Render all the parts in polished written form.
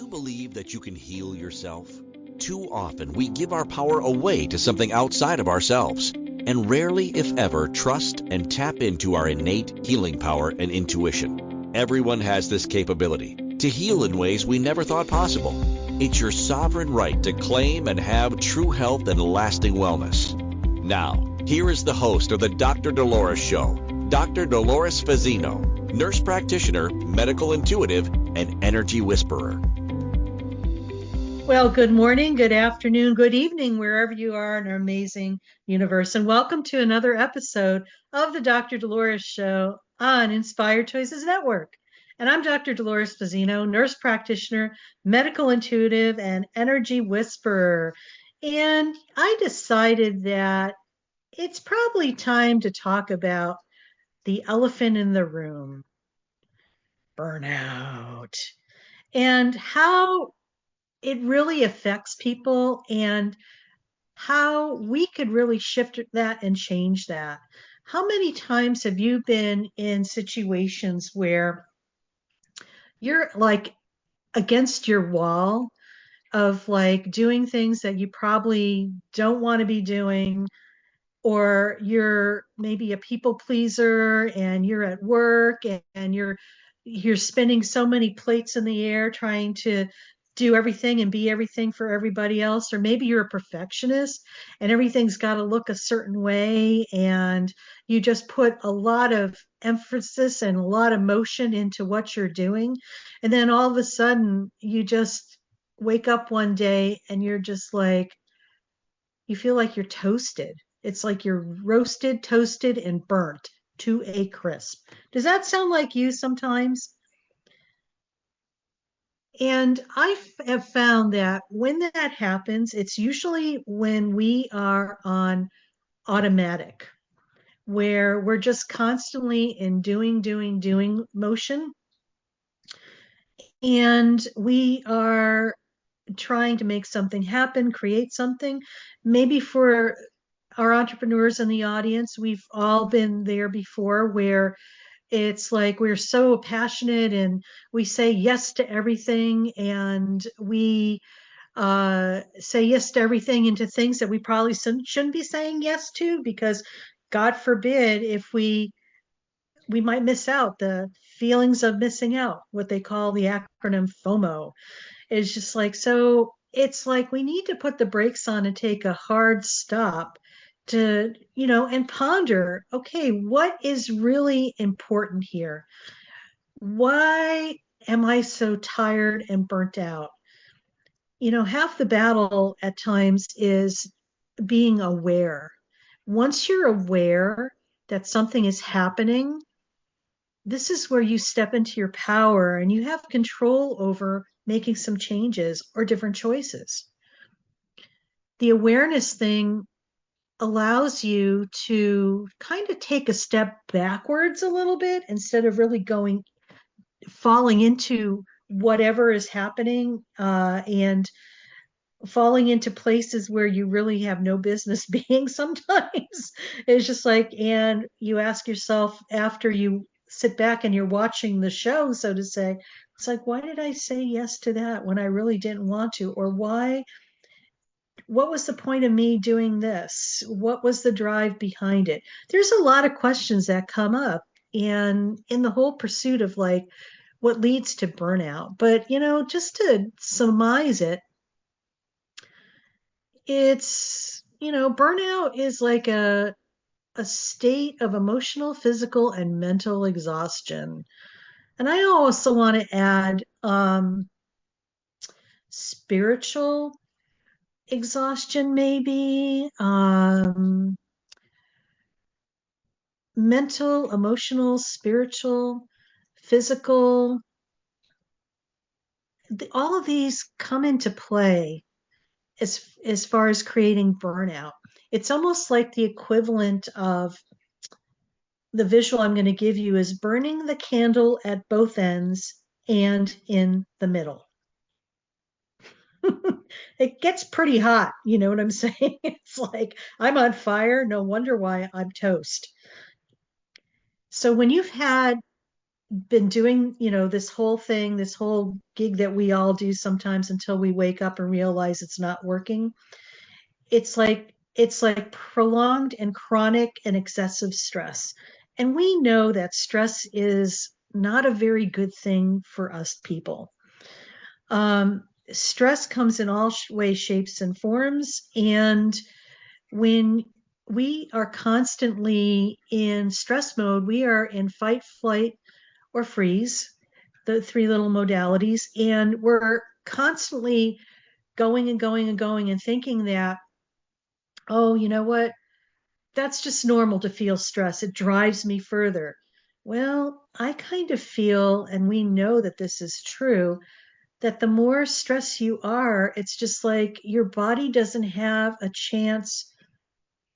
you believe that you can heal yourself? Too often we give our power away to something outside of ourselves, and rarely, if ever, trust and tap into our innate healing power and intuition. Everyone has this capability to heal in ways we never thought possible. It's your sovereign right to claim and have true health and lasting wellness. Now, here is the host of the Dr. Dolores Show, Dr. Dolores Fazzino, nurse practitioner, medical intuitive, and energy whisperer. Well, good morning, good afternoon, good evening, wherever you are in our amazing universe. And welcome to another episode of the Dr. Dolores Show on Inspired Choices Network. And I'm Dr. Dolores Fazzino, nurse practitioner, medical intuitive, and energy whisperer. And I decided that it's probably time to talk about the elephant in the room, burnout, and how it really affects people and how we could really shift that and change that. How many times have you been in situations where you're like against your wall of like doing things that you probably don't want to be doing, or you're maybe a people pleaser and you're at work and you're spinning so many plates in the air trying to do everything and be everything for everybody else, or maybe you're a perfectionist and everything's got to look a certain way and you just put a lot of emphasis and a lot of motion into what you're doing, and then all of a sudden you just wake up one day and you're just like, you feel like you're toasted. It's like you're roasted, toasted, and burnt to a crisp. Does that sound like you sometimes? And I have found that when that happens, it's usually when we are on automatic, where we're just constantly in doing motion. And we are trying to make something happen, create something. Maybe for our entrepreneurs in the audience, we've all been there before, where it's like we're so passionate and we say yes to everything, and we say yes to everything into things that we probably shouldn't be saying yes to, because God forbid if we might miss out, the feelings of missing out, what they call the acronym FOMO. Is just like, so it's like we need to put the brakes on and take a hard stop to, and ponder, okay, what is really important here? Why am I so tired and burnt out? Half the battle at times is being aware. Once you're aware that something is happening, this is where you step into your power and you have control over making some changes or different choices. The awareness thing allows you to kind of take a step backwards a little bit instead of really falling into whatever is happening, and falling into places where you really have no business being sometimes. It's just like, and you ask yourself after you sit back and you're watching the show, so to say, it's like, why did I say yes to that when I really didn't want to? Or what was the point of me doing this? What was the drive behind it? There's a lot of questions that come up, and in the whole pursuit of like what leads to burnout. But, just to surmise it, it's, burnout is like a state of emotional, physical, and mental exhaustion. And I also want to add spiritual exhaustion, maybe, mental, emotional, spiritual, physical. All of these come into play as far as creating burnout. It's almost like the equivalent of the visual I'm going to give you is burning the candle at both ends and in the middle. It gets pretty hot, you know what I'm saying? It's like, I'm on fire, no wonder why I'm toast. So when you've had been doing, this whole thing, this whole gig that we all do sometimes until we wake up and realize it's not working. It's like prolonged and chronic and excessive stress. And we know that stress is not a very good thing for us people. Stress comes in all ways, shapes, and forms. And when we are constantly in stress mode, we are in fight, flight, or freeze, the three little modalities. And we're constantly going and going and going and thinking that, oh, you know what? That's just normal to feel stress. It drives me further. Well, I kind of feel, and we know that this is true, that the more stressed you are, it's just like your body doesn't have a chance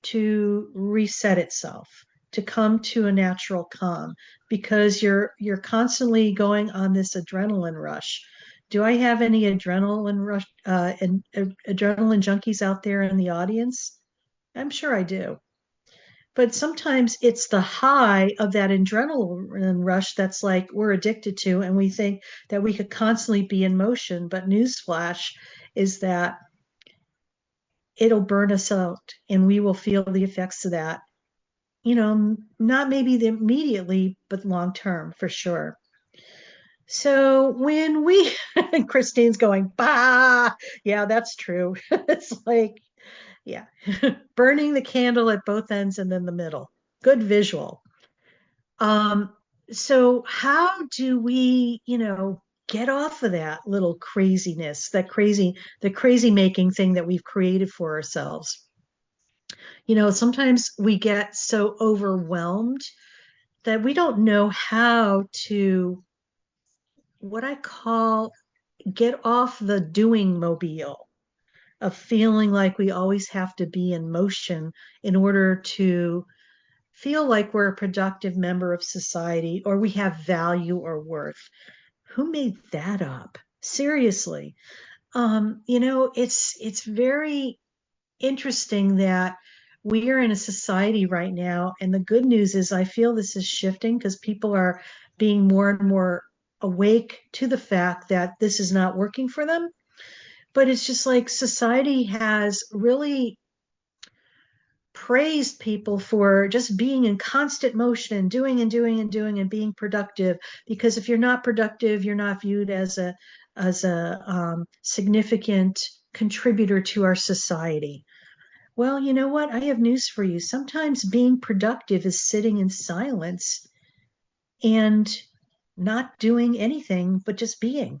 to reset itself, to come to a natural calm, because you're constantly going on this adrenaline rush. Do I have any adrenaline rush and adrenaline junkies out there in the audience? I'm sure I do. But sometimes it's the high of that adrenaline rush that's like we're addicted to, and we think that we could constantly be in motion. But newsflash is that it'll burn us out and we will feel the effects of that, not maybe immediately, but long term for sure. So when we, and Christine's going, bah, yeah, that's true. It's like, yeah, burning the candle at both ends and then the middle. Good visual. Um, so how do we, get off of that little craziness, the crazy making thing that we've created for ourselves? Sometimes we get so overwhelmed that we don't know how to, what I call, get off the doing mobile of feeling like we always have to be in motion in order to feel like we're a productive member of society or we have value or worth. Who made that up? Seriously. It's very interesting that we are in a society right now, and the good news is I feel this is shifting because people are being more and more awake to the fact that this is not working for them. But it's just like society has really praised people for just being in constant motion and doing and doing and doing and being productive, because if you're not productive, you're not viewed as a significant contributor to our society. Well, you know what? I have news for you. Sometimes being productive is sitting in silence and not doing anything but just being,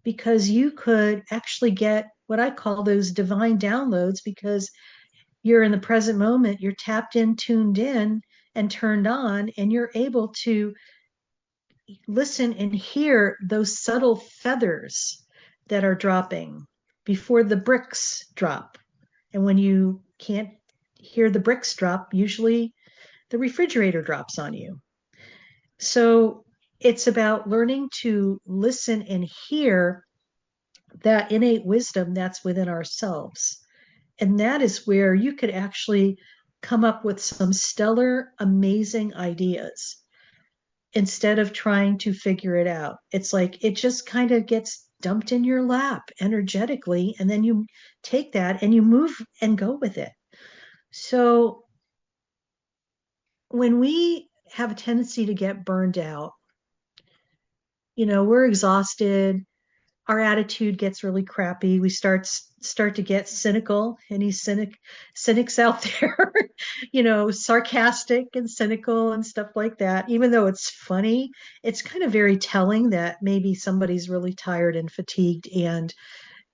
because you could actually get what I call those divine downloads because you're in the present moment, you're tapped in, tuned in, and turned on, and you're able to listen and hear those subtle feathers that are dropping before the bricks drop. And when you can't hear the bricks drop, usually the refrigerator drops on you. So it's about learning to listen and hear that innate wisdom that's within ourselves. And that is where you could actually come up with some stellar, amazing ideas instead of trying to figure it out. It's like it just kind of gets dumped in your lap energetically, and then you take that and you move and go with it. So when we have a tendency to get burned out, we're exhausted, our attitude gets really crappy. We start to get cynical. Any cynics out there, sarcastic and cynical and stuff like that. Even though it's funny, it's kind of very telling that maybe somebody's really tired and fatigued. And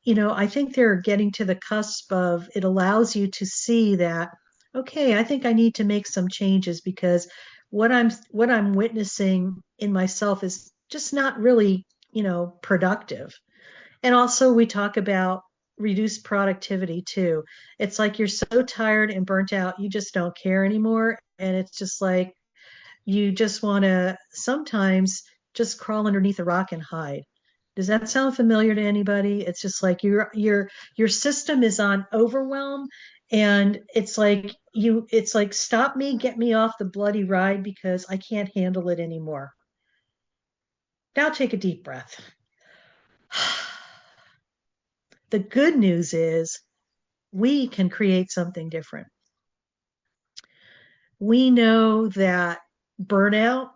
I think they're getting to the cusp of it allows you to see that, okay, I think I need to make some changes because what I'm witnessing in myself is just not really, productive. And also we talk about reduced productivity too. It's like you're so tired and burnt out, you just don't care anymore. And it's just like you just want to sometimes just crawl underneath a rock and hide. Does that sound familiar to anybody? It's just like your system is on overwhelm, and it's like stop me, get me off the bloody ride because I can't handle it anymore. Now take a deep breath. The good news is we can create something different. We know that burnout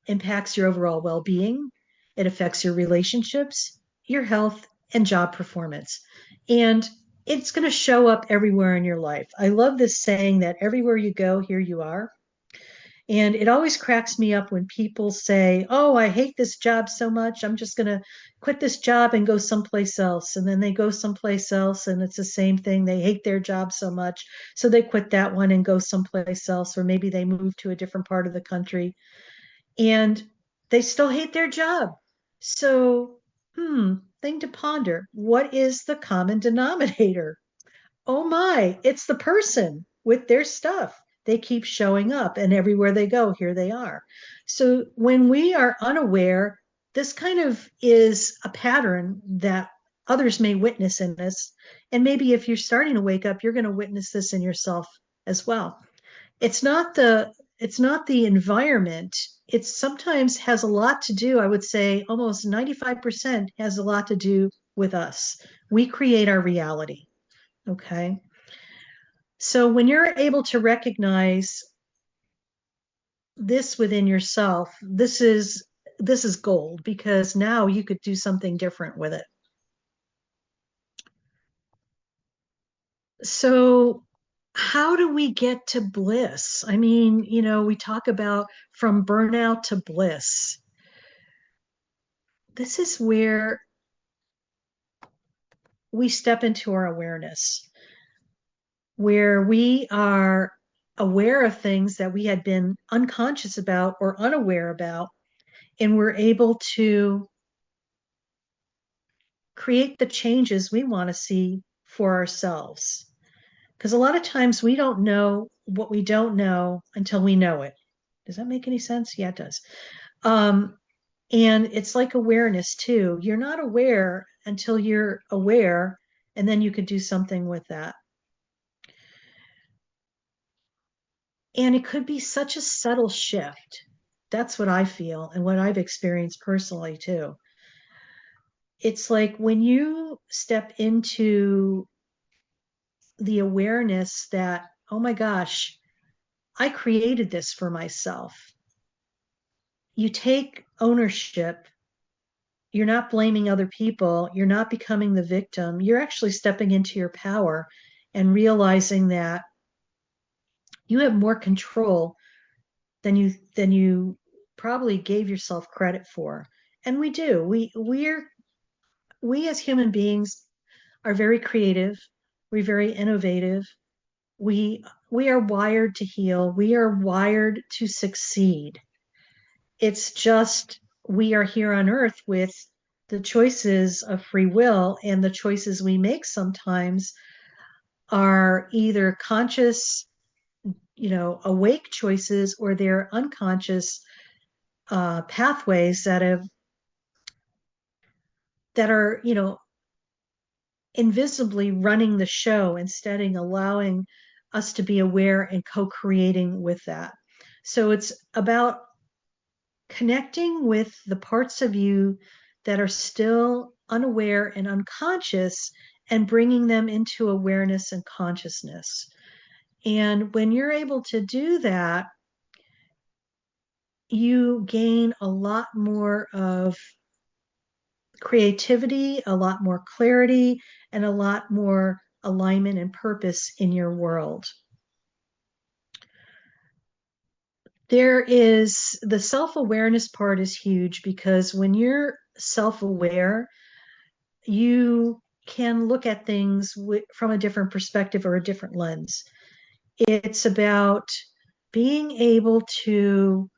impacts your overall well being, it affects your relationships, your health, and job performance. And it's going to show up everywhere in your life. I love this saying that everywhere you go, here you are. And it always cracks me up when people say, "Oh, I hate this job so much. I'm just going to quit this job and go someplace else." And then they go someplace else and it's the same thing. They hate their job so much. So they quit that one and go someplace else. Or maybe they move to a different part of the country and they still hate their job. So, thing to ponder. What is the common denominator? Oh my, it's the person with their stuff. They keep showing up, and everywhere they go, here they are. So when we are unaware, this kind of is a pattern that others may witness in us. And maybe if you're starting to wake up, you're going to witness this in yourself as well. It's not the environment. It sometimes has a lot to do, I would say almost 95% has a lot to do with us. We create our reality. Okay. So when you're able to recognize this within yourself, this is gold because now you could do something different with it. So how do we get to bliss? I mean, we talk about from burnout to bliss. This is where we step into our awareness, where we are aware of things that we had been unconscious about or unaware about, and we're able to create the changes we want to see for ourselves. Because a lot of times we don't know what we don't know until we know it. Does that make any sense? Yeah, it does. And it's like awareness too. You're not aware until you're aware, and then you could do something with that. And it could be such a subtle shift. That's what I feel and what I've experienced personally too. It's like when you step into the awareness that, oh my gosh, I created this for myself. You take ownership. You're not blaming other people. You're not becoming the victim. You're actually stepping into your power and realizing that you have more control than you probably gave yourself credit for. And we do. We as human beings are very creative. We're very innovative. We are wired to heal. We are wired to succeed. It's just we are here on earth with the choices of free will, and the choices we make sometimes are either conscious, awake choices, or they're unconscious pathways that are invisibly running the show instead of allowing us to be aware and co-creating with that. So it's about connecting with the parts of you that are still unaware and unconscious and bringing them into awareness and consciousness. And when you're able to do that, you gain a lot more of creativity, a lot more clarity, and a lot more alignment and purpose in your world. There is the self-awareness part is huge because when you're self-aware, you can look at things from a different perspective or a different lens. It's about being able to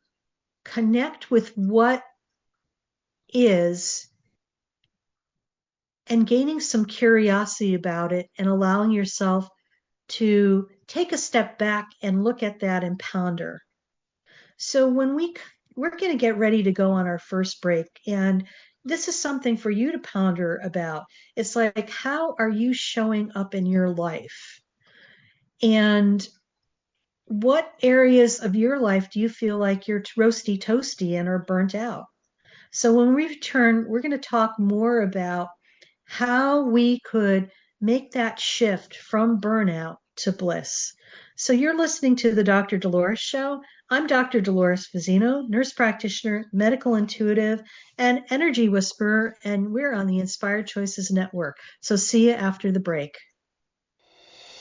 connect with what is and gaining some curiosity about it and allowing yourself to take a step back and look at that and ponder. So when we're going to get ready to go on our first break, and this is something for you to ponder about. It's like, how are you showing up in your life? And what areas of your life do you feel like you're roasty toasty and are burnt out? So when we return, we're going to talk more about how we could make that shift from burnout to bliss. So you're listening to the Dr. Dolores Show. I'm Dr. Dolores Fazzino, nurse practitioner, medical intuitive, and energy whisperer, and we're on the Inspired Choices Network. So see you after the break.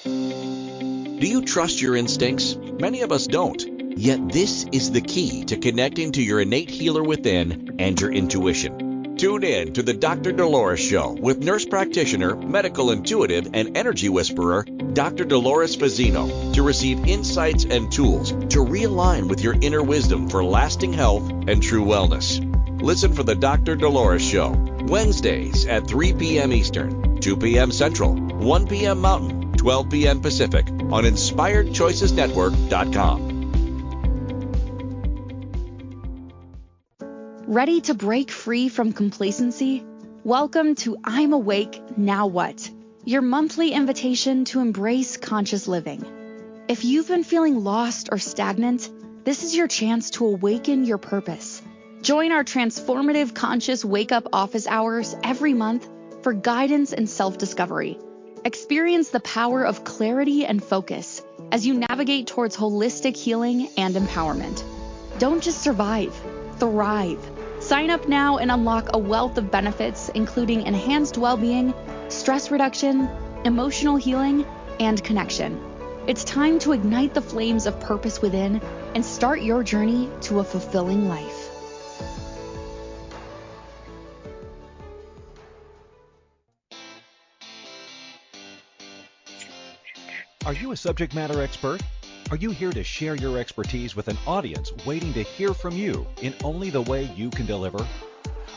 Do you trust your instincts? Many of us don't. Yet this is the key to connecting to your innate healer within and your intuition. Tune in to the Dr. Dolores Show with nurse practitioner, medical intuitive, and energy whisperer, Dr. Dolores Fazzino, to receive insights and tools to realign with your inner wisdom for lasting health and true wellness. Listen for the Dr. Dolores Show, Wednesdays at 3 p.m. Eastern, 2 p.m. Central, 1 p.m. Mountain, 12 p.m. Pacific on InspiredChoicesNetwork.com. Ready to break free from complacency? Welcome to I'm Awake, Now What? Your monthly invitation to embrace conscious living. If you've been feeling lost or stagnant, this is your chance to awaken your purpose. Join our transformative conscious wake-up office hours every month for guidance and self-discovery. Experience the power of clarity and focus as you navigate towards holistic healing and empowerment. Don't just survive, thrive. Sign up now and unlock a wealth of benefits, including enhanced well-being, stress reduction, emotional healing, and connection. It's time to ignite the flames of purpose within and start your journey to a fulfilling life. Are you a subject matter expert? Are you here to share your expertise with an audience waiting to hear from you in only the way you can deliver?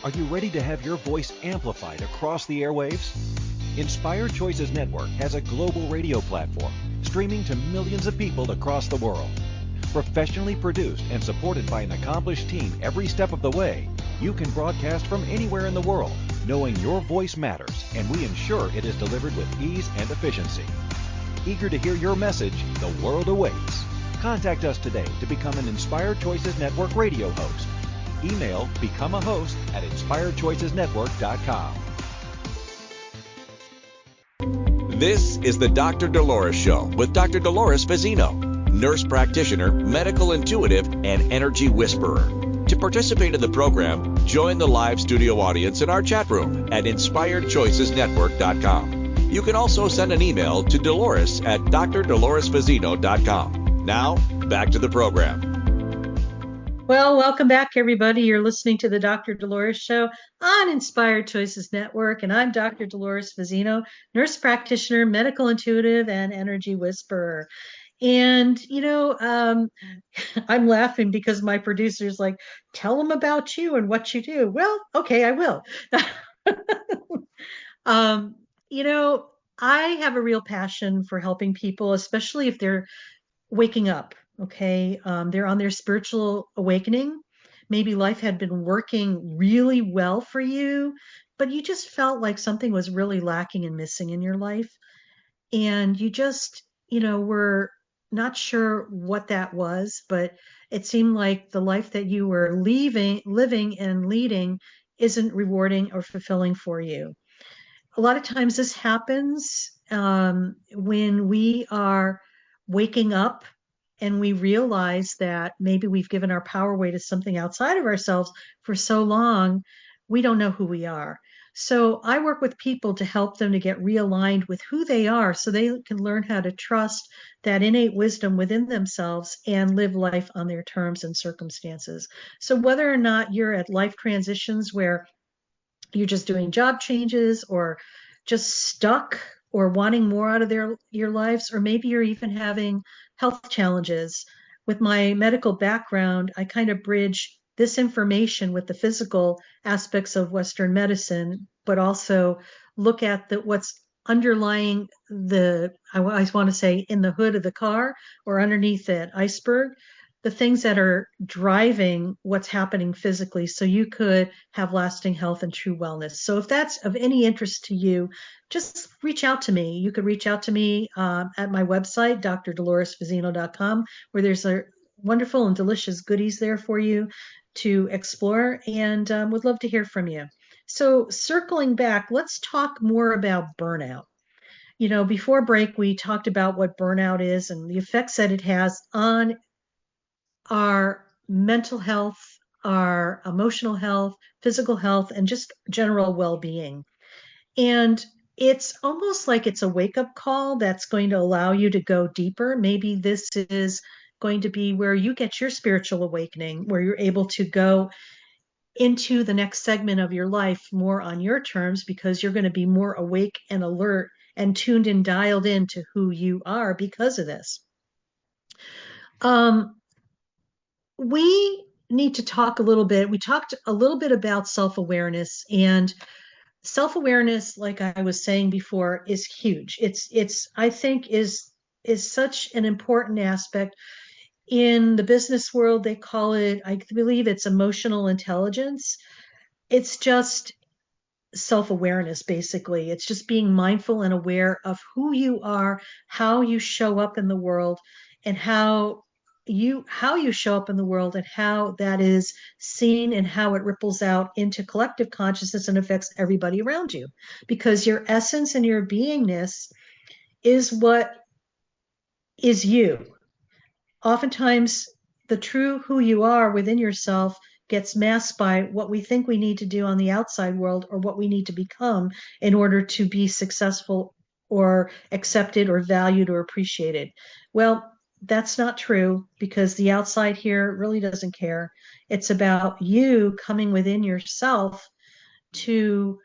Are you ready to have your voice amplified across the airwaves? Inspired Choices Network has a global radio platform streaming to millions of people across the world. Professionally produced and supported by an accomplished team every step of the way, you can broadcast from anywhere in the world, knowing your voice matters, and we ensure it is delivered with ease and efficiency. Eager to hear your message, the world awaits. Contact us today to become an Inspired Choices Network radio host. Email becomeahost@inspiredchoicesnetwork.com. This is the Dr. Dolores Show with Dr. Dolores Fazzino, nurse practitioner, medical intuitive, and energy whisperer. To participate in the program, join the live studio audience in our chat room at InspiredChoicesNetwork.com. You can also send an email to Dolores at drdoloresfazzino.com. Now, back to the program. Well, welcome back, everybody. You're listening to the Dr. Dolores Show on Inspired Choices Network, and I'm Dr. Dolores Fazzino, nurse practitioner, medical intuitive, and energy whisperer. And, I'm laughing because my producer's like, tell them about you and what you do. Well, okay, I will. I have a real passion for helping people, especially if they're waking up. Okay. They're on their spiritual awakening. Maybe life had been working really well for you, but you just felt like something was really lacking and missing in your life. And you just, were not sure what that was, but it seemed like the life that you were living and leading isn't rewarding or fulfilling for you. A lot of times this happens when we are waking up and we realize that maybe we've given our power away to something outside of ourselves for so long, we don't know who we are. So I work with people to help them to get realigned with who they are so they can learn how to trust that innate wisdom within themselves and live life on their terms and circumstances. So whether or not you're at life transitions where you're just doing job changes or just stuck or wanting more out of your lives, or maybe you're even having health challenges. With my medical background, I kind of bridge this information with the physical aspects of Western medicine, but also look at what's underlying I want to say in the hood of the car or underneath that iceberg, the things that are driving what's happening physically so you could have lasting health and true wellness. So if that's of any interest to you, just reach out to me. You could reach out to me at my website, drdoloresfazzino.com, where there's a wonderful and delicious goodies there for you. to explore, and would love to hear from you. So circling back, let's talk more about burnout. Before break, we talked about what burnout is and the effects that it has on our mental health, our emotional health, physical health, and just general well-being. And it's almost like it's a wake-up call that's going to allow you to go deeper. Maybe this is going to be where you get your spiritual awakening, where you're able to go into the next segment of your life more on your terms, because you're going to be more awake and alert and tuned and dialed into who you are because of this. We need to talk a little bit. We talked a little bit about self-awareness, and self-awareness, like I was saying before, is huge. It's I think is such an important aspect. In the business world, they call it, I believe it's emotional intelligence. It's just self-awareness, basically. It's just being mindful and aware of who you are, how you show up in the world, and how you show up in the world, and how that is seen, and how it ripples out into collective consciousness and affects everybody around you. Because your essence and your beingness is what is you. Oftentimes, the true who you are within yourself gets masked by what we think we need to do on the outside world, or what we need to become in order to be successful or accepted or valued or appreciated. Well, that's not true, because the outside here really doesn't care. It's about you coming within yourself to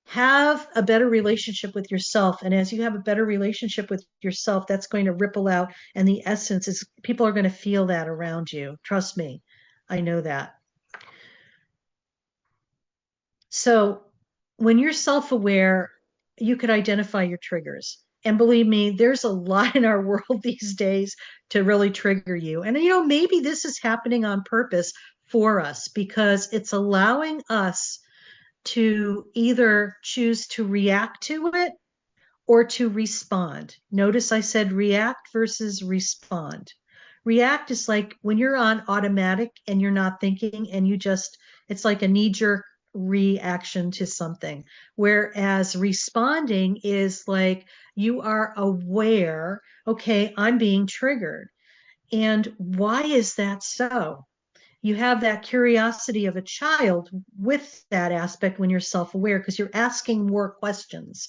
have a better relationship with yourself. And as you have a better relationship with yourself, that's going to ripple out. And the essence is, people are going to feel that around you. Trust me, I know that. So when you're self-aware, you could identify your triggers. And believe me, there's a lot in our world these days to really trigger you. And, maybe this is happening on purpose for us, because it's allowing us to either choose to react to it or to respond. Notice I said react versus respond. React is like when you're on automatic and you're not thinking, and it's like a knee-jerk reaction to something. Whereas responding is like you are aware, okay, I'm being triggered. And why is that so? You have that curiosity of a child with that aspect when you're self-aware, because you're asking more questions.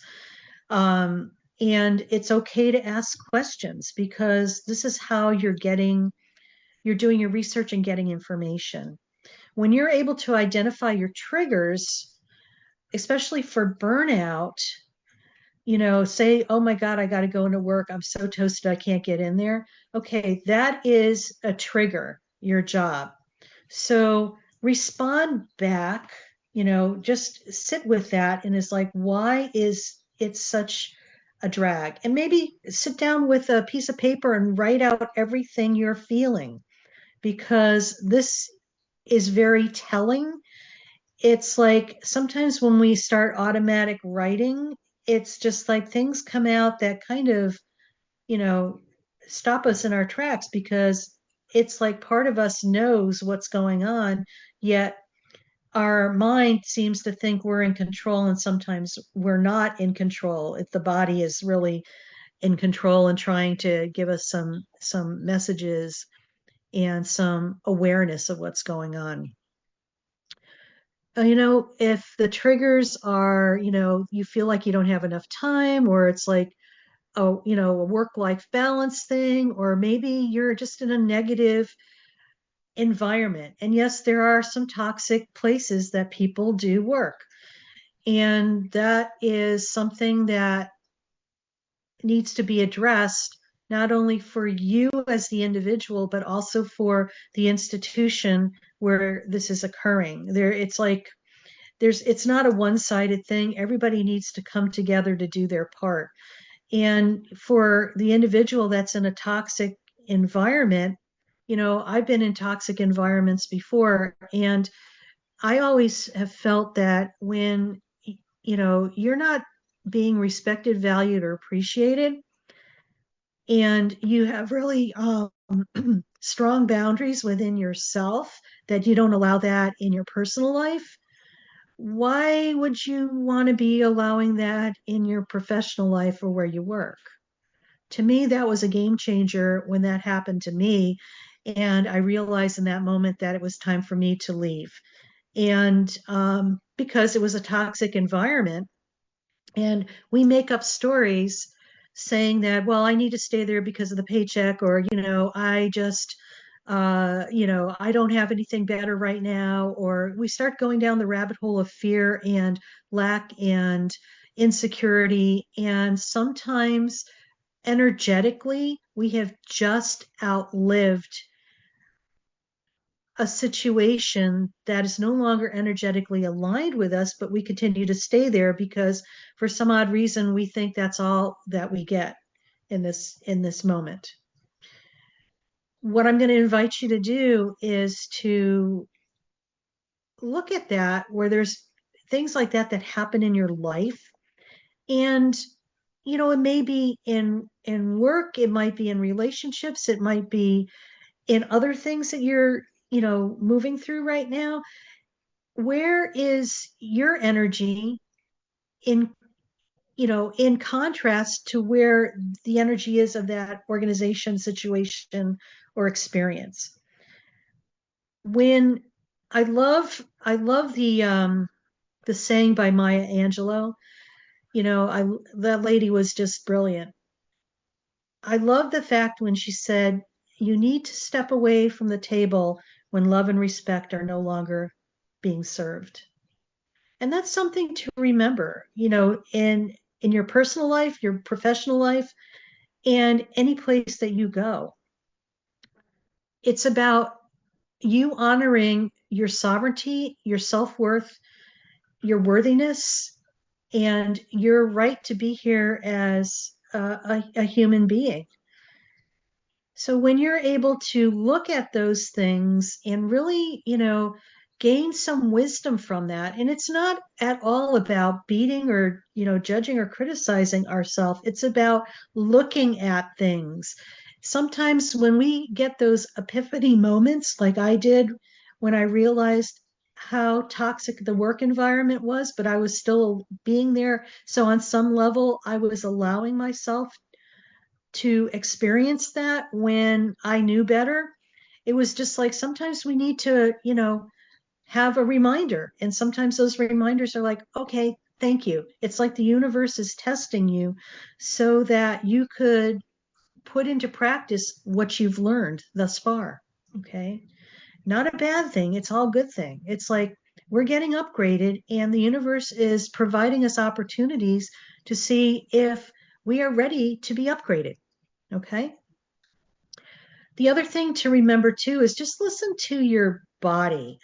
And it's okay to ask questions, because this is how you're doing your research and getting information. When you're able to identify your triggers, especially for burnout, say, oh my God, I got to go into work. I'm so toasted, I can't get in there. Okay, that is a trigger, your job. So respond back, just sit with that, and it's like, why is it such a drag? And maybe sit down with a piece of paper and write out everything you're feeling, because this is very telling. It's like sometimes when we start automatic writing, it's just like things come out that kind of, stop us in our tracks, because it's like part of us knows what's going on, yet our mind seems to think we're in control, and sometimes we're not in control. If the body is really in control and trying to give us some messages and some awareness of what's going on. If the triggers are, you feel like you don't have enough time, or it's like a work-life balance thing, or maybe you're just in a negative environment. And yes, there are some toxic places that people do work. And that is something that needs to be addressed, not only for you as the individual, but also for the institution where this is occurring. It's not a one-sided thing. Everybody needs to come together to do their part. And for the individual that's in a toxic environment, I've been in toxic environments before, and I always have felt that when, you're not being respected, valued, or appreciated, and you have really strong boundaries within yourself, that you don't allow that in your personal life, why would you want to be allowing that in your professional life or where you work? To me, that was a game changer when that happened to me. And I realized in that moment that it was time for me to leave. And because it was a toxic environment, and we make up stories saying that, well, I need to stay there because of the paycheck, or, I just, I don't have anything better right now. Or we start going down the rabbit hole of fear and lack and insecurity. And sometimes energetically, we have just outlived a situation that is no longer energetically aligned with us, but we continue to stay there because for some odd reason we think that's all that we get in this moment. What I'm going to invite you to do is to look at that, where there's things like that that happen in your life. And it may be in work, it might be in relationships, it might be in other things that you're moving through right now. Where is your energy in in contrast to where the energy is of that organization, situation, or experience? When I love the saying by Maya Angelou. That lady was just brilliant. I love the fact when she said, you need to step away from the table when love and respect are no longer being served. And that's something to remember, in your personal life, your professional life, and any place that you go. It's about you honoring your sovereignty, your self-worth, your worthiness, and your right to be here as a human being. So when you're able to look at those things and really, gain some wisdom from that, and it's not at all about beating or, judging or criticizing ourselves. It's about looking at things. Sometimes when we get those epiphany moments, like I did when I realized how toxic the work environment was, but I was still being there. So on some level, I was allowing myself to experience that when I knew better. It was just like sometimes we need to, have a reminder. And sometimes those reminders are like, okay, thank you. It's like the universe is testing you so that you could put into practice what you've learned thus far. Okay. Not a bad thing. It's all good thing. It's like we're getting upgraded and the universe is providing us opportunities to see if we are ready to be upgraded. Okay. The other thing to remember too is just listen to your body.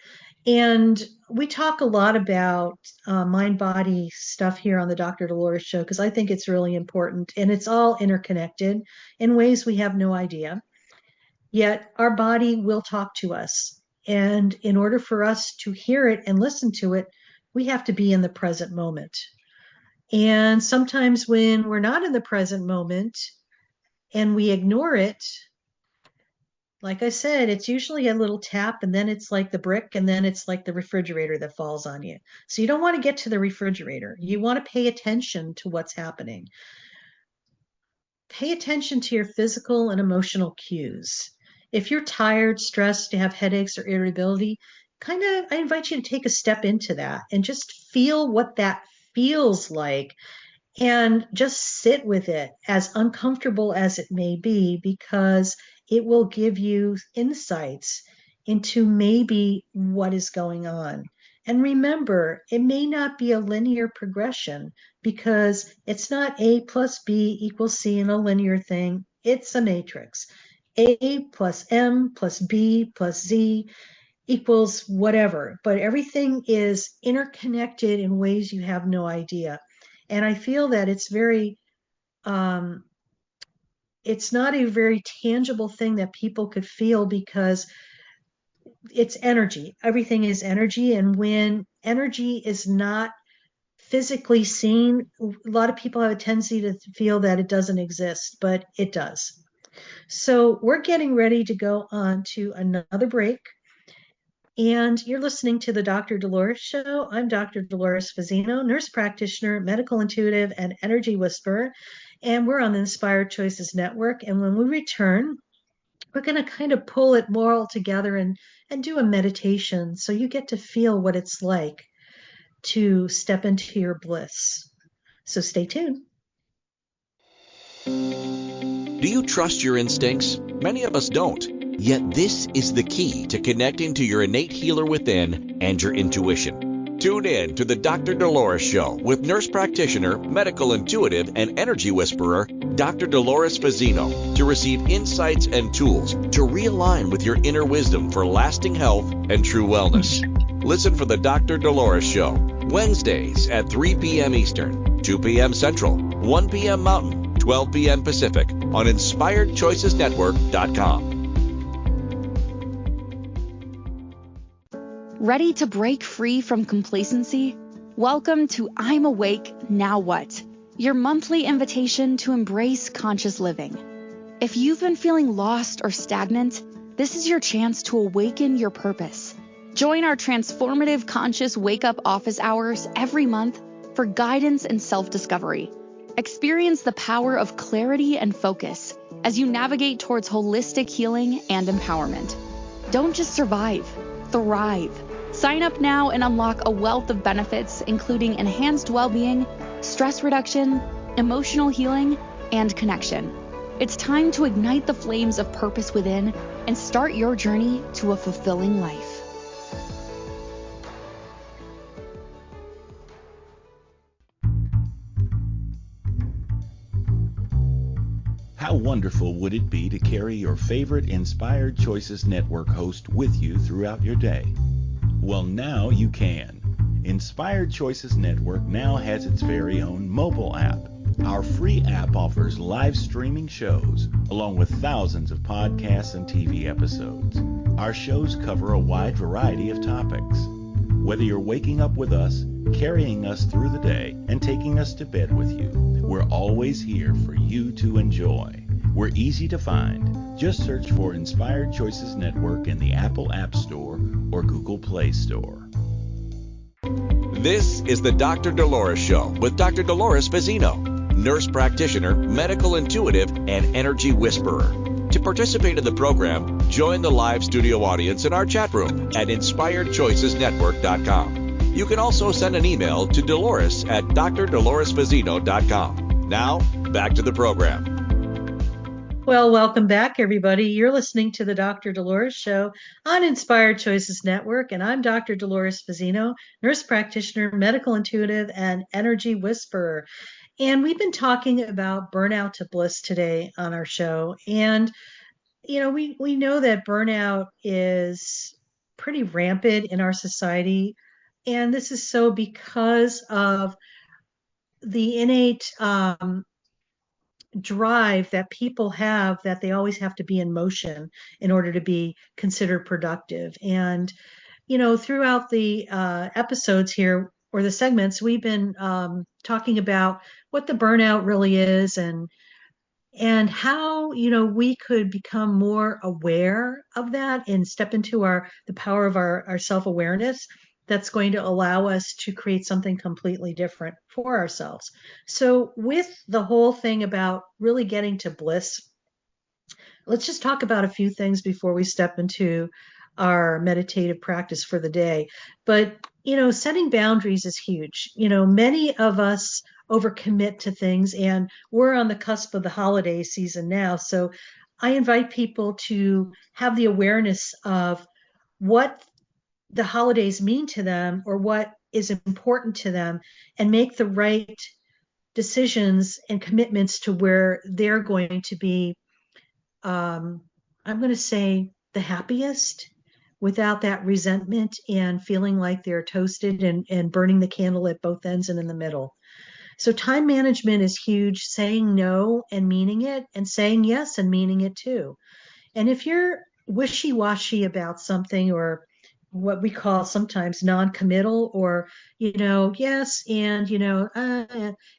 And we talk a lot about mind body stuff here on the Dr. Dolores show because I think it's really important and it's all interconnected in ways we have no idea. Yet our body will talk to us. And in order for us to hear it and listen to it, we have to be in the present moment. And sometimes when we're not in the present moment and we ignore it, like I said, it's usually a little tap and then it's like the brick and then it's like the refrigerator that falls on you. So you don't want to get to the refrigerator. You want to pay attention to what's happening. Pay attention to your physical and emotional cues. If you're tired, stressed, you have headaches or irritability, I invite you to take a step into that and just feel what that feels like and just sit with it, as uncomfortable as it may be, because it will give you insights into maybe what is going on. And remember, it may not be a linear progression because it's not A plus B equals C in a linear thing. It's a matrix. A plus M plus B plus Z equals whatever, but everything is interconnected in ways you have no idea. And I feel that it's not a very tangible thing that people could feel because it's energy. Everything is energy. And when energy is not physically seen. A lot of people have a tendency to feel that it doesn't exist, but it does. So we're getting ready to go on to another break. And you're listening to the Dr. Dolores Show. I'm Dr. Dolores Fazzino, nurse practitioner, medical intuitive, and energy whisperer. And we're on the Inspired Choices Network. And when we return, we're going to kind of pull it more all together and do a meditation so you get to feel what it's like to step into your bliss. So stay tuned. Do you trust your instincts? Many of us don't. Yet this is the key to connecting to your innate healer within and your intuition. Tune in to the Dr. Dolores Show with nurse practitioner, medical intuitive, and energy whisperer, Dr. Dolores Fazzino, to receive insights and tools to realign with your inner wisdom for lasting health and true wellness. Listen for the Dr. Dolores Show, Wednesdays at 3 p.m. Eastern, 2 p.m. Central, 1 p.m. Mountain, 12 p.m. Pacific on InspiredChoicesNetwork.com. Ready to break free from complacency? Welcome to I'm Awake, Now What? Your monthly invitation to embrace conscious living. If you've been feeling lost or stagnant, this is your chance to awaken your purpose. Join our transformative conscious wake-up office hours every month for guidance and self-discovery. Experience the power of clarity and focus as you navigate towards holistic healing and empowerment. Don't just survive, thrive. Sign up now and unlock a wealth of benefits, including enhanced well-being, stress reduction, emotional healing, and connection. It's time to ignite the flames of purpose within and start your journey to a fulfilling life. How wonderful would it be to carry your favorite Inspired Choices Network host with you throughout your day? Well, now you can. Inspired Choices Network now has its very own mobile app. Our free app offers live streaming shows, along with thousands of podcasts and TV episodes. Our shows cover a wide variety of topics. Whether you're waking up with us, carrying us through the day, and taking us to bed with you, we're always here for you to enjoy. We're easy to find. Just search for Inspired Choices Network in the Apple App Store or Google Play Store. This is the Dr. Dolores Show with Dr. Dolores Fazzino, nurse practitioner, medical intuitive, and energy whisperer. To participate in the program, join the live studio audience in our chat room at InspiredChoicesNetwork.com. You can also send an email to Dolores at drdoloresfazzino.com. Now, back to the program. Well, welcome back, everybody. You're listening to the Dr. Dolores Show on Inspired Choices Network, and I'm Dr. Dolores Fazzino, nurse practitioner, medical intuitive, and energy whisperer. And we've been talking about burnout to bliss today on our show. And, you know, we know that burnout is pretty rampant in our society. And this is so because of the innate drive that people have that they always have to be in motion in order to be considered productive. And, you know, throughout the episodes here or the segments, we've been talking about what the burnout really is and how, you know, we could become more aware of that and step into the power of our self-awareness that's going to allow us to create something completely different for ourselves. So with the whole thing about really getting to bliss, let's just talk about a few things before we step into our meditative practice for the day. But, you know, setting boundaries is huge. You know, many of us overcommit to things, and we're on the cusp of the holiday season now. So I invite people to have the awareness of what the holidays mean to them or what is important to them and make the right decisions and commitments to where they're going to be, I'm going to say, the happiest without that resentment and feeling like they're toasted and burning the candle at both ends and in the middle. So time management is huge, saying no and meaning it, and saying yes and meaning it too. And if you're wishy-washy about something or what we call sometimes non-committal, or, yes, and, you know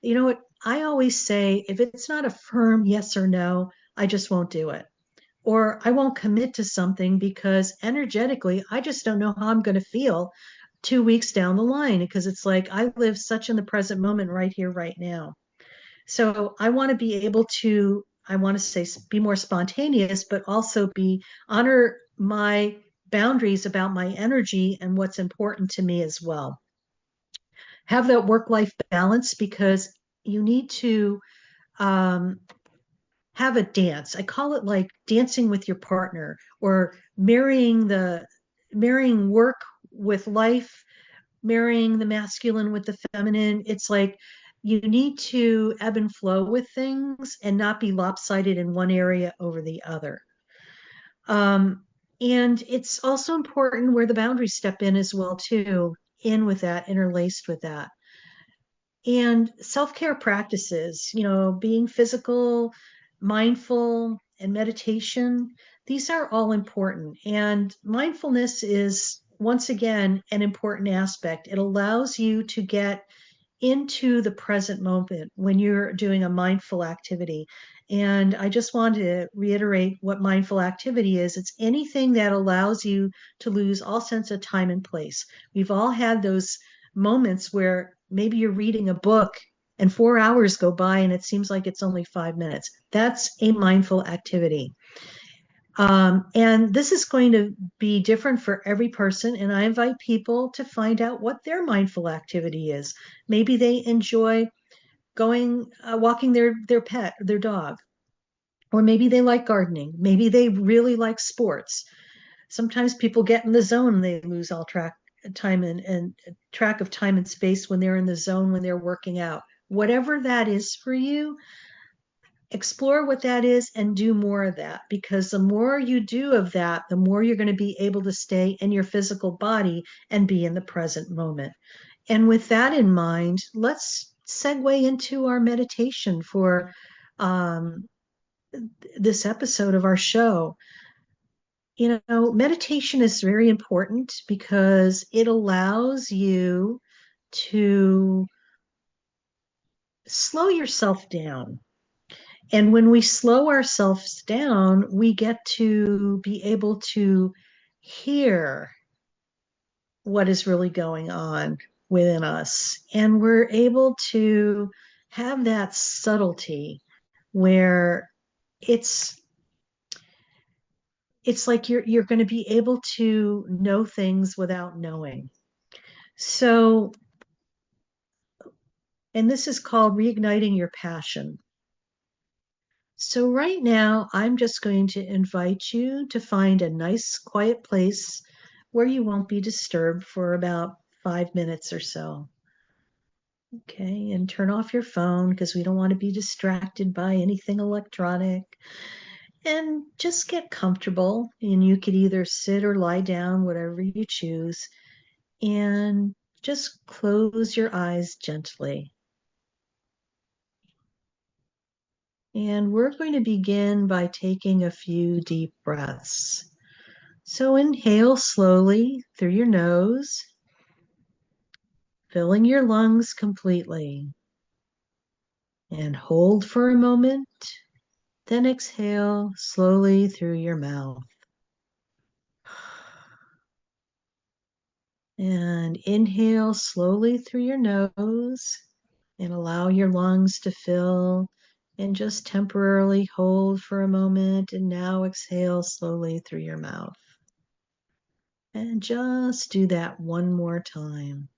what? I always say, if it's not a firm yes or no, I just won't do it. Or I won't commit to something because energetically, I just don't know how I'm going to feel 2 weeks down the line, because it's like I live such in the present moment right here, right now. So I want to be able to, I want to say, be more spontaneous, but also honor my boundaries about my energy and what's important to me as well. Have that work-life balance, because you need to have a dance. I call it like dancing with your partner, or marrying work with life, marrying the masculine with the feminine. It's like you need to ebb and flow with things and not be lopsided in one area over the other. And it's also important where the boundaries step in as well too, in with that, interlaced with that. And self-care practices, being physical, mindful, and meditation, these are all important. And mindfulness is, once again, an important aspect. It allows you to get into the present moment when you're doing a mindful activity. And I just want to reiterate what mindful activity is. It's anything that allows you to lose all sense of time and place. We've all had those moments where maybe you're reading a book and 4 hours go by and it seems like it's only 5 minutes. That's a mindful activity. And this is going to be different for every person. And I invite people to find out what their mindful activity is. Maybe they enjoy walking their pet, their dog, or maybe they like gardening. Maybe they really like sports. Sometimes people get in the zone and they lose all track of time and space when they're in the zone, when they're working out. Whatever that is for you, explore what that is and do more of that, because the more you do of that, the more you're going to be able to stay in your physical body and be in the present moment. And with that in mind, let's segue into our meditation for this episode of our show. Meditation is very important because it allows you to slow yourself down. And when we slow ourselves down, we get to be able to hear what is really going on within us. And we're able to have that subtlety where it's like you're going to be able to know things without knowing. So, and this is called reigniting your passion. So right now, I'm just going to invite you to find a nice, quiet place where you won't be disturbed for about 5 minutes or so. Okay, and turn off your phone because we don't want to be distracted by anything electronic. And just get comfortable, and you could either sit or lie down, whatever you choose, and just close your eyes gently. And we're going to begin by taking a few deep breaths. So inhale slowly through your nose, filling your lungs completely. And hold for a moment, then exhale slowly through your mouth. And inhale slowly through your nose and allow your lungs to fill, and just temporarily hold for a moment, and now exhale slowly through your mouth. And just do that one more time.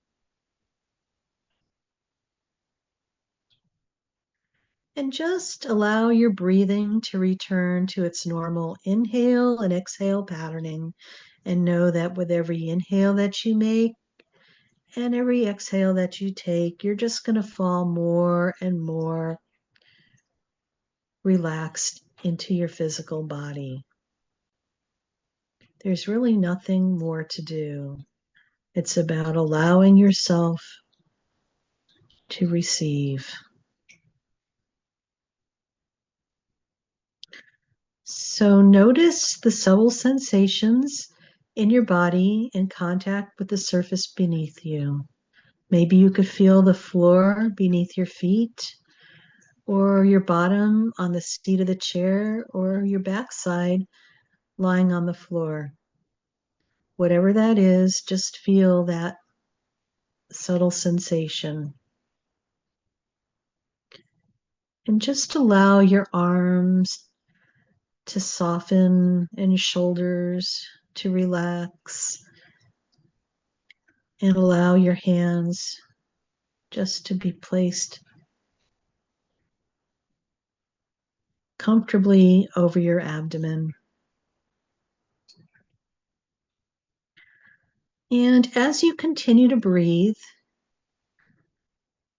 And just allow your breathing to return to its normal inhale and exhale patterning. And know that with every inhale that you make and every exhale that you take, you're just going to fall more and more relaxed into your physical body. There's really nothing more to do. It's about allowing yourself to receive. So notice the subtle sensations in your body in contact with the surface beneath you. Maybe you could feel the floor beneath your feet, or your bottom on the seat of the chair, or your backside lying on the floor. Whatever that is, just feel that subtle sensation. And just allow your arms to soften and your shoulders to relax. And allow your hands just to be placed comfortably over your abdomen. And as you continue to breathe,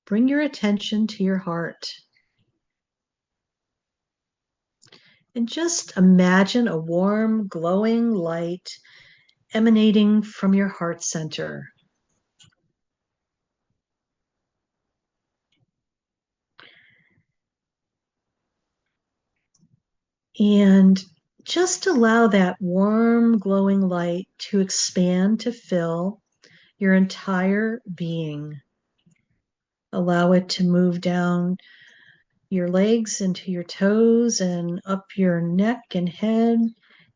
bring your attention to your heart. And just imagine a warm, glowing light emanating from your heart center. And just allow that warm, glowing light to expand to fill your entire being. Allow it to move down your legs into your toes and up your neck and head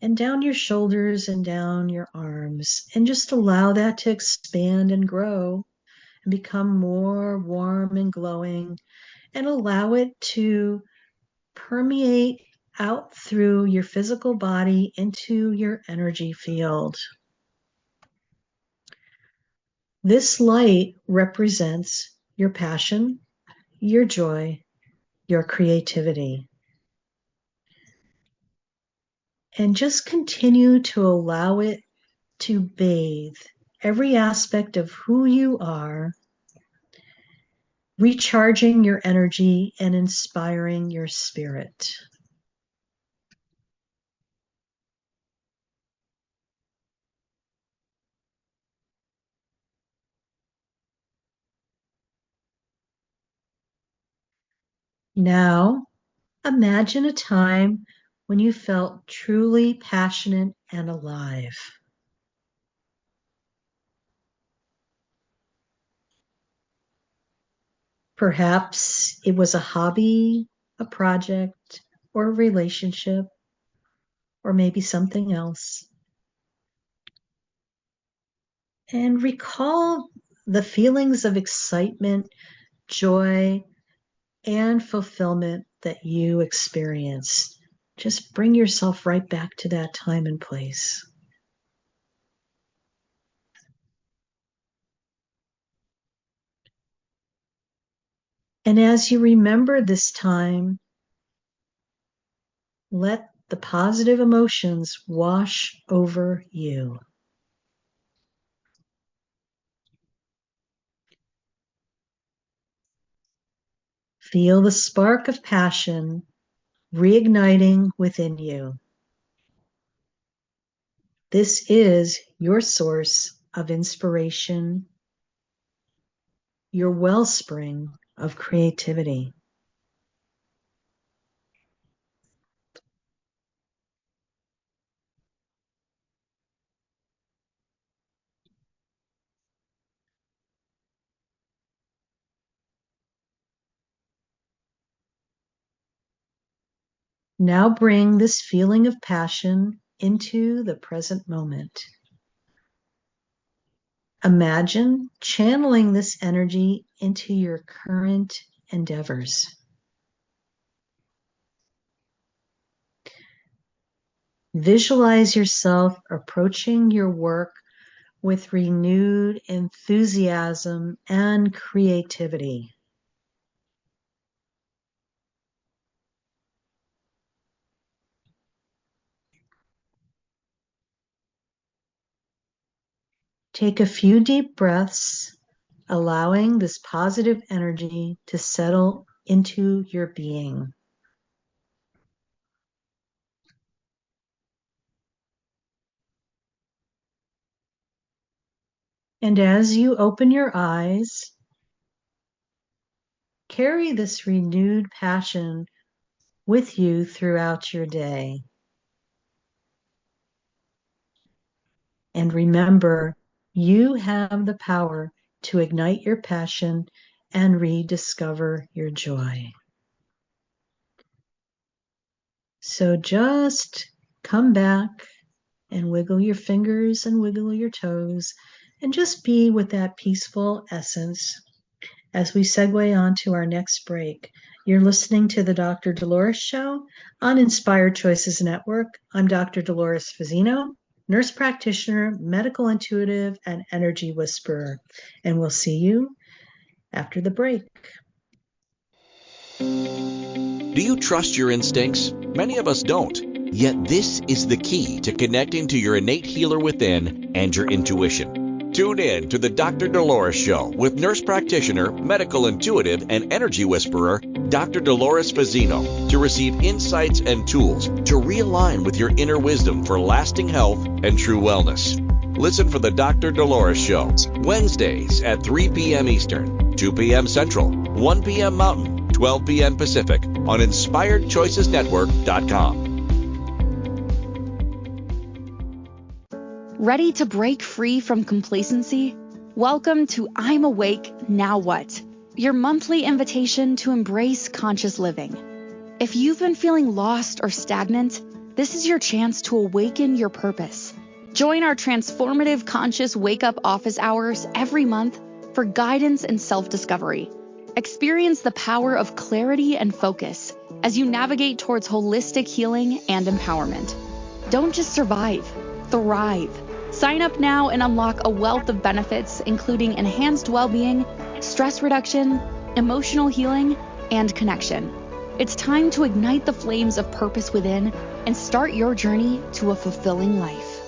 and down your shoulders and down your arms. And just allow that to expand and grow and become more warm and glowing, and allow it to permeate out through your physical body into your energy field. This light represents your passion, your joy, your creativity. And just continue to allow it to bathe every aspect of who you are, recharging your energy and inspiring your spirit. Now, imagine a time when you felt truly passionate and alive. Perhaps it was a hobby, a project, or a relationship, or maybe something else. And recall the feelings of excitement, joy, and fulfillment that you experienced. Just bring yourself right back to that time and place. And as you remember this time, let the positive emotions wash over you. Feel the spark of passion reigniting within you. This is your source of inspiration, your wellspring of creativity. Now bring this feeling of passion into the present moment. Imagine channeling this energy into your current endeavors. Visualize yourself approaching your work with renewed enthusiasm and creativity. Take a few deep breaths, allowing this positive energy to settle into your being. And as you open your eyes, carry this renewed passion with you throughout your day. And remember, you have the power to ignite your passion and rediscover your joy. So just come back and wiggle your fingers and wiggle your toes and just be with that peaceful essence as we segue on to our next break. You're listening to the Dr. Dolores Show on Inspired Choices Network. I'm Dr. Dolores Fazzino, nurse practitioner, medical intuitive, and energy whisperer. And we'll see you after the break. Do you trust your instincts? Many of us don't. Yet this is the key to connecting to your innate healer within and your intuition. Tune in to the Dr. Dolores Show with nurse practitioner, medical intuitive, and energy whisperer, Dr. Dolores Fazzino, to receive insights and tools to realign with your inner wisdom for lasting health and true wellness. Listen for the Dr. Dolores Show, Wednesdays at 3 p.m. Eastern, 2 p.m. Central, 1 p.m. Mountain, 12 p.m. Pacific on InspiredChoicesNetwork.com. Ready to break free from complacency? Welcome to I'm Awake, Now What? Your monthly invitation to embrace conscious living. If you've been feeling lost or stagnant, this is your chance to awaken your purpose. Join our transformative conscious wake-up office hours every month for guidance and self-discovery. Experience the power of clarity and focus as you navigate towards holistic healing and empowerment. Don't just survive, thrive. Sign up now and unlock a wealth of benefits, including enhanced well-being, stress reduction, emotional healing, and connection. It's time to ignite the flames of purpose within and start your journey to a fulfilling life.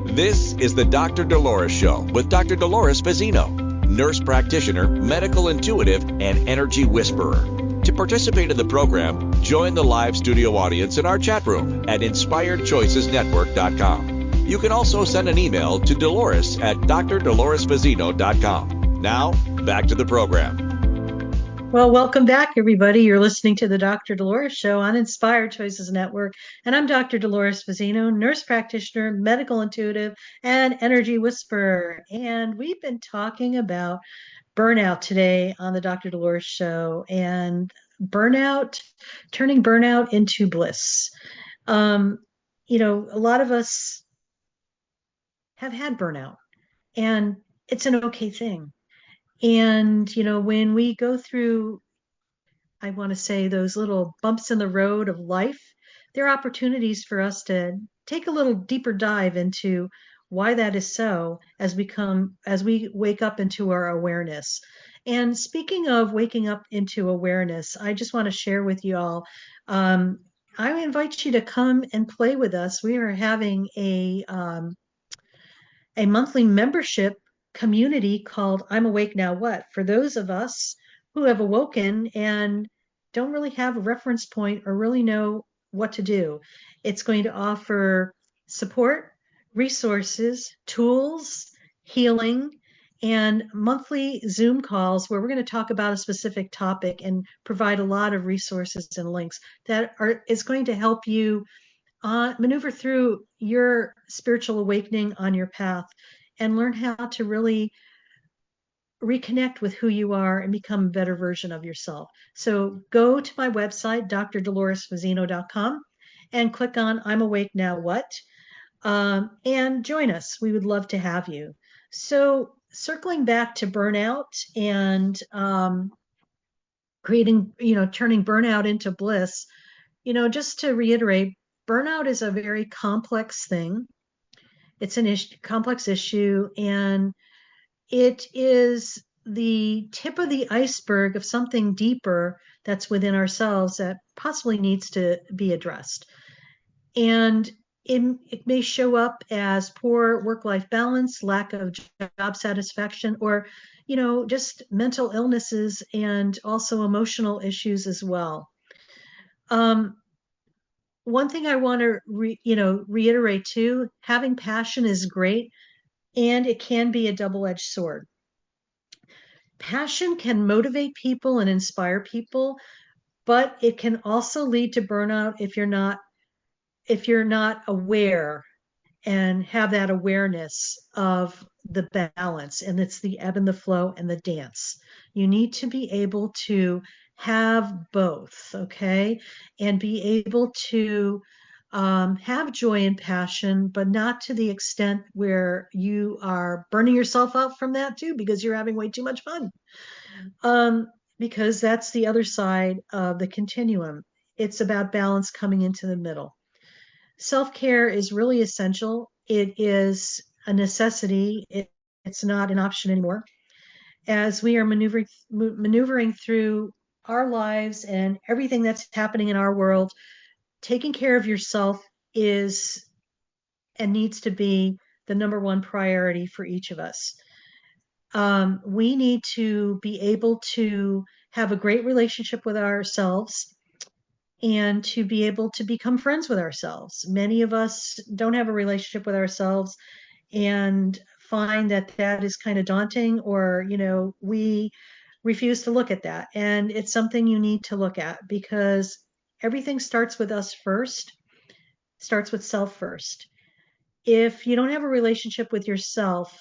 This is the Dr. Dolores Show with Dr. Dolores Fazzino, nurse practitioner, medical intuitive, and energy whisperer. To participate in the program, join the live studio audience in our chat room at InspiredChoicesNetwork.com. You can also send an email to Dolores at drdoloresfazzino.com. Now, back to the program. Well, welcome back, everybody. You're listening to the Dr. Dolores Show on Inspired Choices Network. And I'm Dr. Dolores Fazzino, nurse practitioner, medical intuitive, and energy whisperer. And we've been talking about burnout today on the Dr. Dolores Show, and burnout, turning burnout into bliss. A lot of us have had burnout, and it's an okay thing. And, when we go through, I want to say, those little bumps in the road of life, there are opportunities for us to take a little deeper dive into why that is so as we wake up into our awareness. And speaking of waking up into awareness, I just want to share with you all, I invite you to come and play with us. We are having a monthly membership community called I'm Awake Now What? For those of us who have awoken and don't really have a reference point or really know what to do. It's going to offer support, resources, tools, healing, and monthly Zoom calls where we're going to talk about a specific topic and provide a lot of resources and links that is going to help you maneuver through your spiritual awakening on your path and learn how to really reconnect with who you are and become a better version of yourself. So go to my website, drdoloresfazzino.com, and click on I'm Awake Now What? And join us. We would love to have you. So circling back to burnout and turning burnout into bliss, just to reiterate, burnout is a very complex thing. It's an complex issue, and it is the tip of the iceberg of something deeper that's within ourselves that possibly needs to be addressed. And it may show up as poor work-life balance, lack of job satisfaction, or, just mental illnesses and also emotional issues as well. One thing I want to reiterate too, having passion is great, and it can be a double-edged sword. Passion can motivate people and inspire people, but it can also lead to burnout if you're not aware and have that awareness of the balance, and it's the ebb and the flow and the dance. You need to be able to have both, okay, and be able to have joy and passion, but not to the extent where you are burning yourself out from that too, because you're having way too much fun. Because that's the other side of the continuum. It's about balance coming into the middle. Self-care is really essential. It is a necessity. It's not an option anymore. As we are maneuvering through our lives and everything that's happening in our world, taking care of yourself is and needs to be the number one priority for each of us. We need to be able to have a great relationship with ourselves and to be able to become friends with ourselves. Many of us don't have a relationship with ourselves and find that that is kind of daunting, or, we refuse to look at that. And it's something you need to look at, because everything starts with us first, starts with self first. If you don't have a relationship with yourself,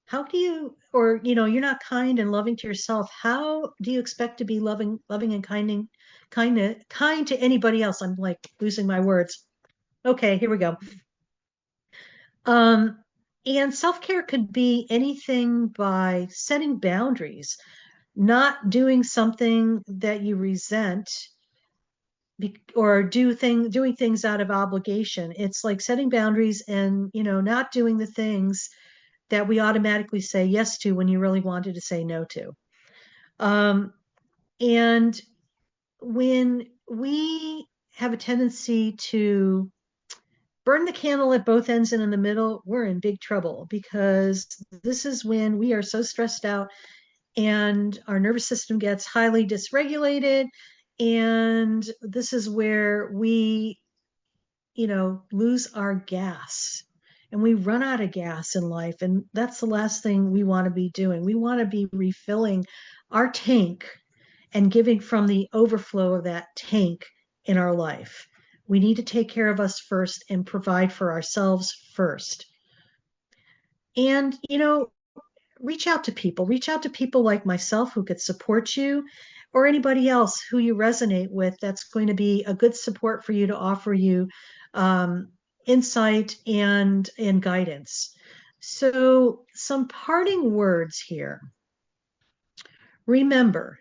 how do you, or, you're not kind and loving to yourself, how do you expect to be loving and kind to anybody else? I'm like losing my words. Okay, here we go. And self-care could be anything by setting boundaries, not doing something that you resent, or doing things out of obligation. It's like setting boundaries and, not doing the things that we automatically say yes to when you really wanted to say no to. And when we have a tendency to burn the candle at both ends and in the middle, we're in big trouble, because this is when we are so stressed out and our nervous system gets highly dysregulated. And this is where we, lose our gas and we run out of gas in life. And that's the last thing we want to be doing. We want to be refilling our tank and giving from the overflow of that tank in our life. We need to take care of us first and provide for ourselves first. And, reach out to people like myself who could support you, or anybody else who you resonate with that's going to be a good support for you, to offer you insight and guidance. So some parting words here. Remember,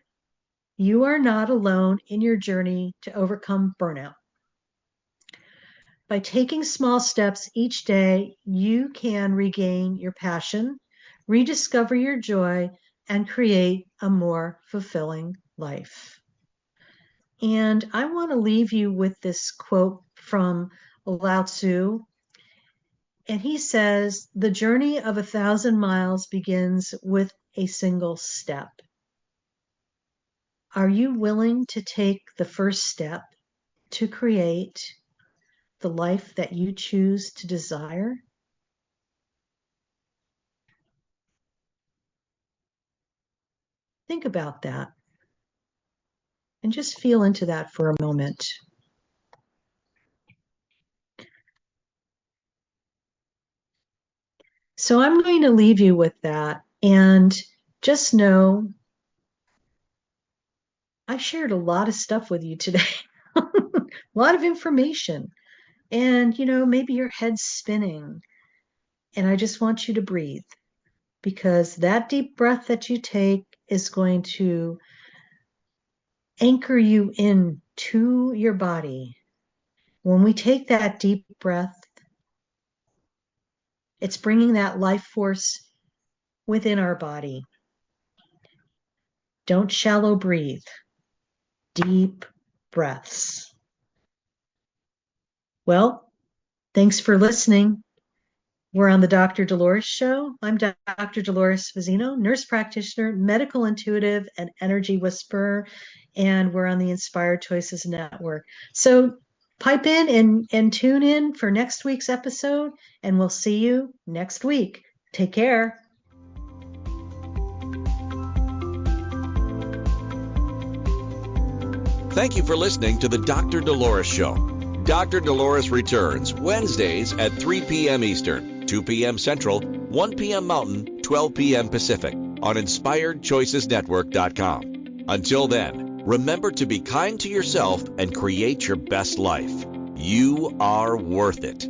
you are not alone in your journey to overcome burnout. By taking small steps each day, you can regain your passion, rediscover your joy, and create a more fulfilling life. And I want to leave you with this quote from Lao Tzu. And he says, "The journey of 1,000 miles begins with a single step." Are you willing to take the first step to create the life that you choose to desire? Think about that and just feel into that for a moment. So I'm going to leave you with that, and just know I shared a lot of stuff with you today, a lot of information, and maybe your head's spinning, and I just want you to breathe, because that deep breath that you take is going to anchor you in to your body. When we take that deep breath, it's bringing that life force within our body. Don't shallow breathe. Deep breaths. Well, thanks for listening. We're on the Dr. Dolores Show. I'm Dr. Dolores Fazzino, nurse practitioner, medical intuitive, and energy whisperer, and we're on the Inspired Choices Network. So pipe in and tune in for next week's episode, and we'll see you next week. Take care. Thank you for listening to the Dr. Dolores Show. Dr. Dolores returns Wednesdays at 3 p.m. Eastern, 2 p.m. Central, 1 p.m. Mountain, 12 p.m. Pacific on InspiredChoicesNetwork.com. Until then, remember to be kind to yourself and create your best life. You are worth it.